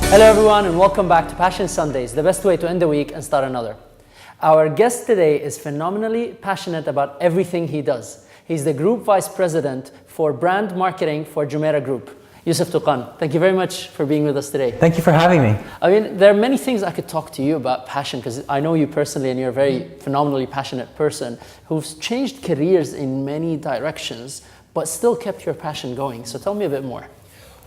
Hello everyone and welcome back to Passion Sundays, the best way to end the week and start another. Our guest today is phenomenally passionate about everything he does. He's the Group Vice President for Brand Marketing for Jumeirah Group. Yousef Tuqan, thank you very much for being with us today. Thank you for having me. I mean, there are many things I could talk to you about passion because I know you personally and you're a very phenomenally passionate person who's changed careers in many directions but still kept your passion going. So tell me a bit more.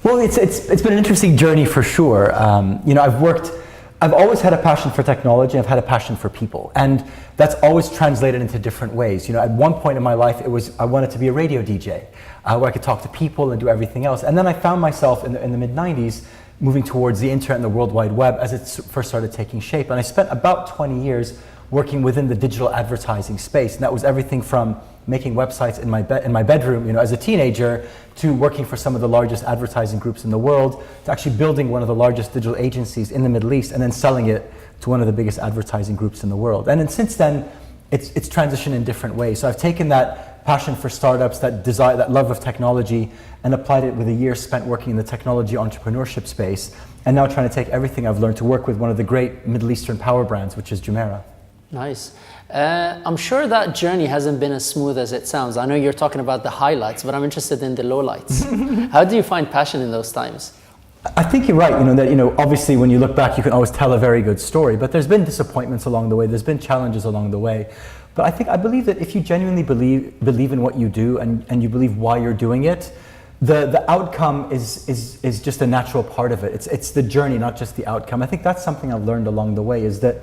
Well, it's been an interesting journey for sure. I've always had a passion for technology. I've had a passion for people, and that's always translated into different ways. You know, at one point in my life, I wanted to be a radio DJ, where I could talk to people and do everything else. And then I found myself in the mid '90s moving towards the internet and the World Wide Web as it first started taking shape. And I spent about 20 years working within the digital advertising space, and that was everything from making websites in my bedroom, you know, as a teenager, to working for some of the largest advertising groups in the world, to actually building one of the largest digital agencies in the Middle East, and then selling it to one of the biggest advertising groups in the world. And then since then, it's transitioned in different ways. So I've taken that passion for startups, that desire, that love of technology, and applied it with a year spent working in the technology entrepreneurship space, and now trying to take everything I've learned to work with one of the great Middle Eastern power brands, which is Jumeirah. Nice. I'm sure that journey hasn't been as smooth as it sounds. I know you're talking about the highlights, but I'm interested in the lowlights. How do you find passion in those times? I think you're right, obviously when you look back, you can always tell a very good story, but there's been disappointments along the way, there's been challenges along the way. But I believe that if you genuinely believe in what you do and you believe why you're doing it, the outcome is just a natural part of it. It's the journey, not just the outcome. I think that's something I've learned along the way, is that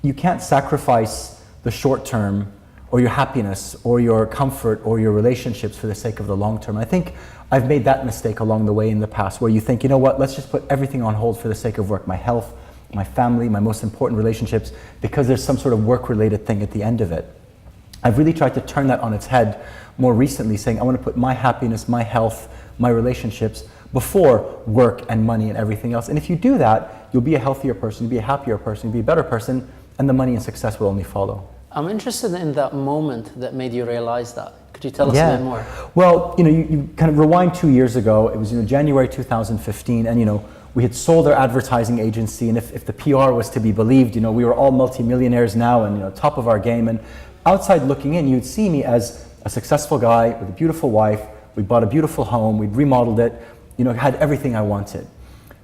you can't sacrifice the short term or your happiness or your comfort or your relationships for the sake of the long term. I think I've made that mistake along the way in the past, where you think, you know what, let's just put everything on hold for the sake of work, my health, my family, my most important relationships, because there's some sort of work-related thing at the end of it. I've really tried to turn that on its head more recently, saying I want to put my happiness, my health, my relationships before work and money and everything else. And if you do that, you'll be a healthier person, you'll be a happier person, you'll be a better person, and the money and success will only follow. I'm interested in that moment that made you realize that. Could you tell us a bit more? Well, you kind of rewind 2 years ago. It was January 2015, and we had sold our advertising agency, and if the PR was to be believed, we were all multimillionaires now and top of our game. And outside looking in, you'd see me as a successful guy with a beautiful wife. We bought a beautiful home. We'd remodeled it. Had everything I wanted,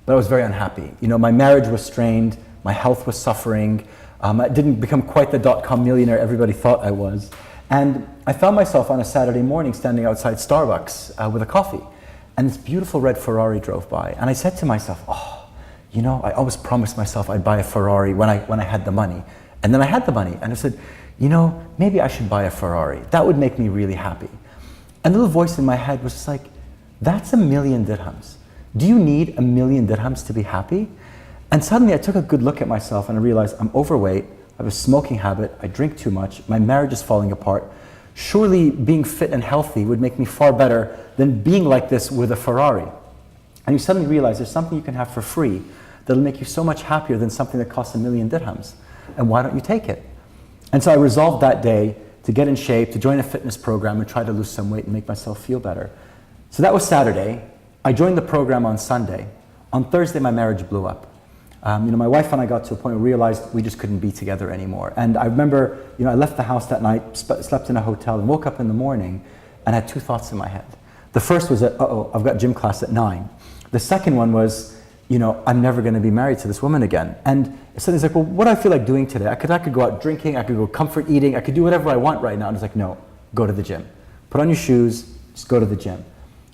but I was very unhappy. My marriage was strained. My health was suffering. I didn't become quite the dot-com millionaire everybody thought I was. And I found myself on a Saturday morning standing outside Starbucks with a coffee. And this beautiful red Ferrari drove by. And I said to myself, I always promised myself I'd buy a Ferrari when I had the money. And then I had the money. And I said, maybe I should buy a Ferrari. That would make me really happy. And the little voice in my head was just like, that's 1,000,000 dirhams. Do you need 1,000,000 dirhams to be happy? And suddenly I took a good look at myself and I realized I'm overweight, I have a smoking habit, I drink too much, my marriage is falling apart. Surely being fit and healthy would make me far better than being like this with a Ferrari. And you suddenly realize there's something you can have for free that'll make you so much happier than something that costs 1,000,000 dirhams. And why don't you take it? And so I resolved that day to get in shape, to join a fitness program and try to lose some weight and make myself feel better. So that was Saturday. I joined the program on Sunday. On Thursday, my marriage blew up. My wife and I got to a point where we realized we just couldn't be together anymore. And I remember, I left the house that night, slept in a hotel, and woke up in the morning and had two thoughts in my head. The first was that, I've got gym class at 9. The second one was, I'm never going to be married to this woman again. And so it's like, well, what do I feel like doing today? I could go out drinking, I could go comfort eating, I could do whatever I want right now. And it's like, no, go to the gym. Put on your shoes, just go to the gym.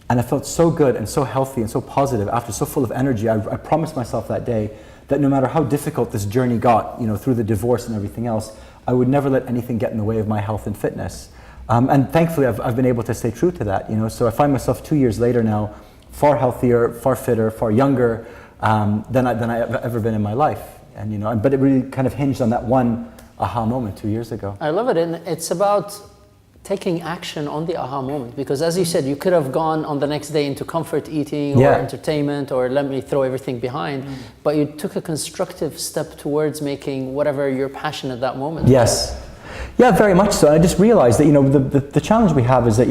And I felt so good and so healthy and so positive after, so full of energy. I promised myself that day that no matter how difficult this journey got, through the divorce and everything else, I would never let anything get in the way of my health and fitness. And thankfully, I've been able to stay true to that. So I find myself 2 years later now, far healthier, far fitter, far younger than I've ever been in my life. And but it really kind of hinged on that one aha moment 2 years ago. I love it, and it's about taking action on the aha moment, because as you said, you could have gone on the next day into comfort eating or entertainment or let me throw everything behind, but you took a constructive step towards making whatever your passion at that moment. Yes. Yeah, very much so. And I just realized that, the challenge we have is that,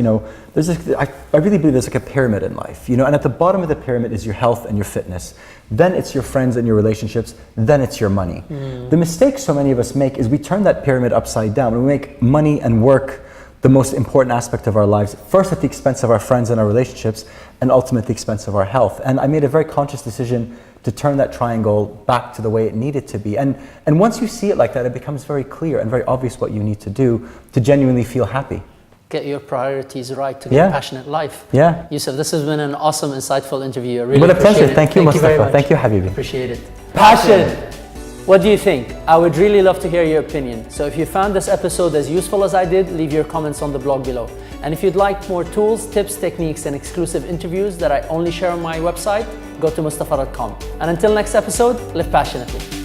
I really believe there's like a pyramid in life, and at the bottom of the pyramid is your health and your fitness. Then it's your friends and your relationships. Then it's your money. The mistake so many of us make is we turn that pyramid upside down. We make money and work the most important aspect of our lives, first at the expense of our friends and our relationships, and ultimately at the expense of our health. And I made a very conscious decision to turn that triangle back to the way it needed to be. And once you see it like that, it becomes very clear and very obvious what you need to do to genuinely feel happy. Get your priorities right to get a passionate life. Yeah. Yousef, this has been an awesome, insightful interview. I really What a pleasure. it. Thank you, Moustafa. Thank you, Habibi. Appreciate it. Passion! What do you think? I would really love to hear your opinion. So if you found this episode as useful as I did, leave your comments on the blog below. And if you'd like more tools, tips, techniques, and exclusive interviews that I only share on my website, go to Moustafa.com. And until next episode, live passionately.